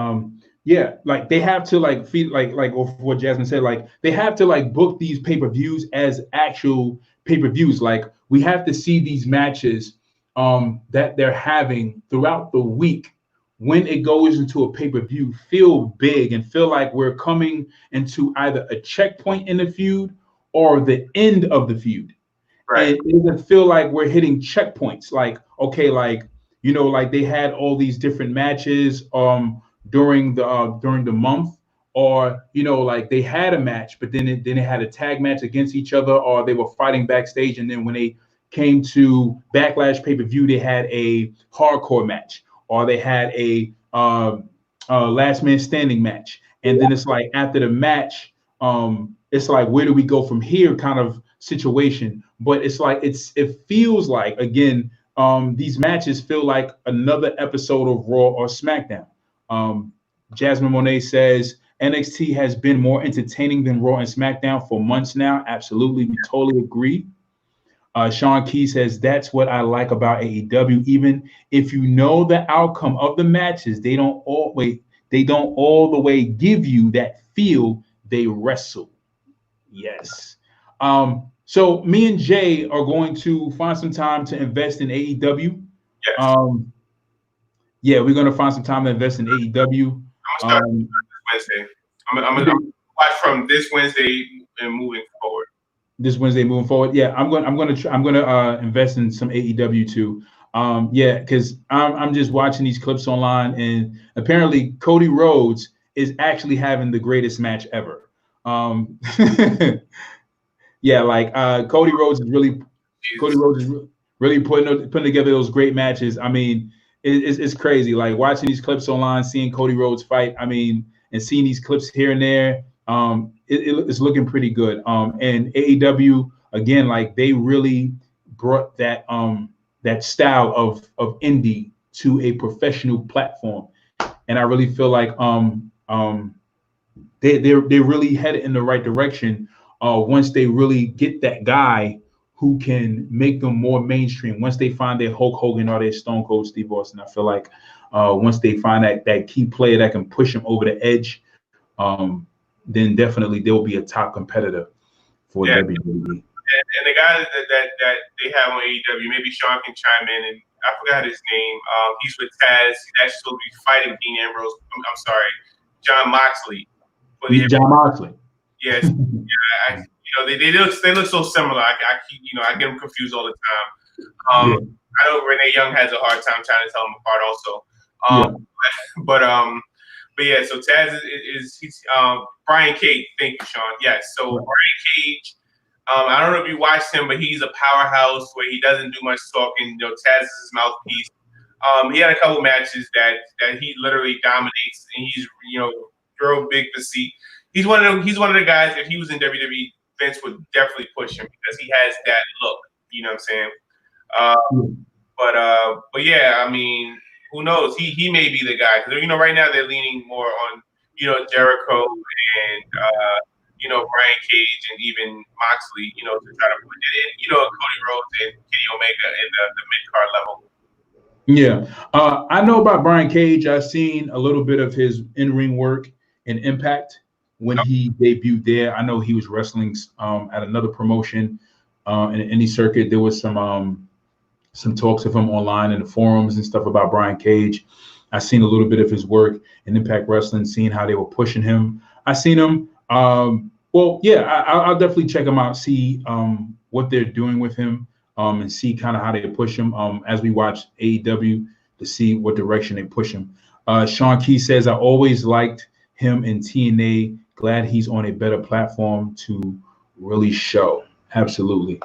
Speaker 2: like they have to feed like what Jasmine said, like they have to book these pay-per-views as actual pay-per-views. Like we have to see these matches that they're having throughout the week. When it goes into a pay-per-view, feel big and feel like we're coming into either a checkpoint in the feud or the end of the feud. Right. And it doesn't feel like we're hitting checkpoints. Like, okay, like they had all these different matches during the month, or like they had a match, but then they had a tag match against each other, or they were fighting backstage, and then when they came to Backlash pay-per-view, they had a hardcore match. Or they had a last man standing match, and then it's like after the match, it's like where do we go from here kind of situation. But it's like it feels like again these matches feel like another episode of Raw or SmackDown. Jasmine Monet says NXT has been more entertaining than Raw and SmackDown for months now. Absolutely, we totally agree. Sean Key says that's what I like about AEW. Even if you know the outcome of the matches, they don't all the way give you that feel. They wrestle. Yes. So me and Jay are going to find some time to invest in AEW.
Speaker 3: Yes.
Speaker 2: We're going to find some time to invest in AEW.
Speaker 3: I'm gonna start this Wednesday. I'm gonna watch from this Wednesday and moving forward.
Speaker 2: This Wednesday moving forward. Yeah, I'm going to invest in some AEW too. Yeah, because I'm just watching these clips online, and apparently Cody Rhodes is actually having the greatest match ever. Um, yeah, like Cody
Speaker 3: Jesus.
Speaker 2: Rhodes is really putting together those great matches. I mean, it's crazy. Like watching these clips online, seeing Cody Rhodes fight. I mean, and seeing these clips here and there. It's looking pretty good. And AEW again, like they really brought that style of indie to a professional platform, and I really feel like they really headed in the right direction once they really get that guy who can make them more mainstream. Once they find their Hulk Hogan or their Stone Cold Steve Austin, I feel like once they find that key player that can push them over the edge, then definitely they'll be a top competitor for
Speaker 3: Yeah.
Speaker 2: WWE.
Speaker 3: And the guy that they have on AEW, maybe Sean can chime in, and I forgot his name. He's with Taz. He's actually supposed to be fighting Dean Ambrose. I'm sorry, John Moxley. For the
Speaker 2: John Moxley.
Speaker 3: Yes, yeah, they look so similar. I keep I get them confused all the time.
Speaker 2: Yeah.
Speaker 3: I know Renee Young has a hard time trying to tell them apart also.
Speaker 2: Yeah.
Speaker 3: But yeah, so Taz he's Brian Cage. Thank you, Sean. Yes, so
Speaker 2: Right.
Speaker 3: Brian Cage. I don't know if you watched him, but he's a powerhouse where he doesn't do much talking. Taz is his mouthpiece. He had a couple matches that he literally dominates, and he's real big physique. He's one of the guys. If he was in WWE, Vince would definitely push him because he has that look. You know what I'm saying? But yeah, I mean, who knows? He may be the guy because right now they're leaning more on Jericho and Brian Cage and even Moxley to try to put it in Cody Rhodes and Kenny Omega in the mid card level.
Speaker 2: Yeah, I know about Brian Cage. I've seen a little bit of his in-ring work and Impact when he debuted there. I know he was wrestling at another promotion in the indie circuit. There was some talks of him online in the forums and stuff about Brian Cage. I've seen a little bit of his work in Impact Wrestling, seeing how they were pushing him. I seen him. I'll definitely check him out, see what they're doing with him, and see kind of how they push him as we watch AEW to see what direction they push him. Sean Key says, I always liked him in TNA. Glad he's on a better platform to really show. Absolutely.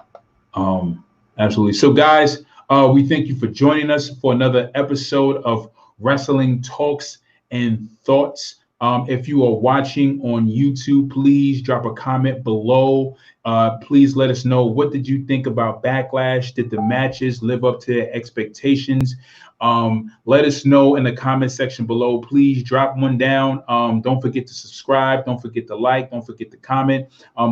Speaker 2: Absolutely. So, guys, we thank you for joining us for another episode of Wrestling Talks and Thoughts. If you are watching on YouTube, please drop a comment below. Please let us know, what did you think about Backlash? Did the matches live up to their expectations? Let us know in the comment section below. Please drop one down. Don't forget to subscribe. Don't forget to like. Don't forget to comment.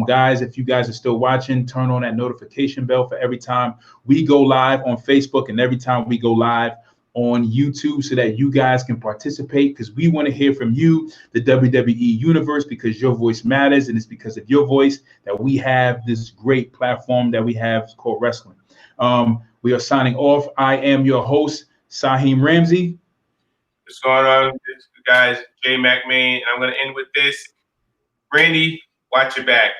Speaker 2: Guys, if you guys are still watching, turn on that notification bell for every time we go live on Facebook and every time we go live on YouTube, so that you guys can participate, because we want to hear from you, the WWE universe, because your voice matters, and it's because of your voice that we have this great platform that we have called wrestling. We are signing off. I am your host, Saheem Ramsey.
Speaker 3: What's going on, guys? Jay McMahon. I'm going to end with this. Randy, watch your back.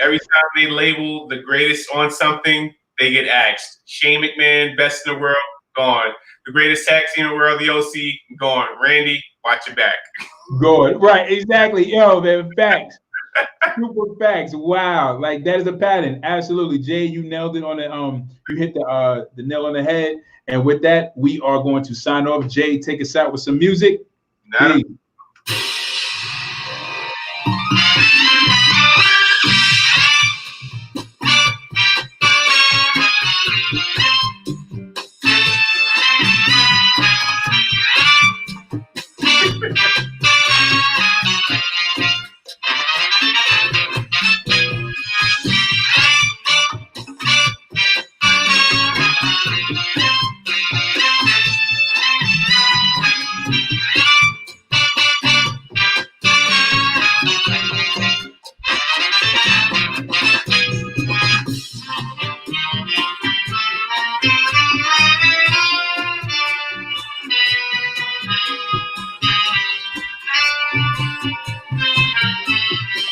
Speaker 3: Every time they label the greatest on something, they get axed. Shane McMahon, best in the world, gone. The greatest tag team in the world, the OC, gone. Randy, watch your back.
Speaker 2: Good. Right, exactly. Yo, man, facts. Super facts. Wow. Like, that is a pattern. Absolutely. Jay, you nailed it on the you hit the nail on the head. And with that, we are going to sign off. Jay, take us out with some music.
Speaker 3: Peace.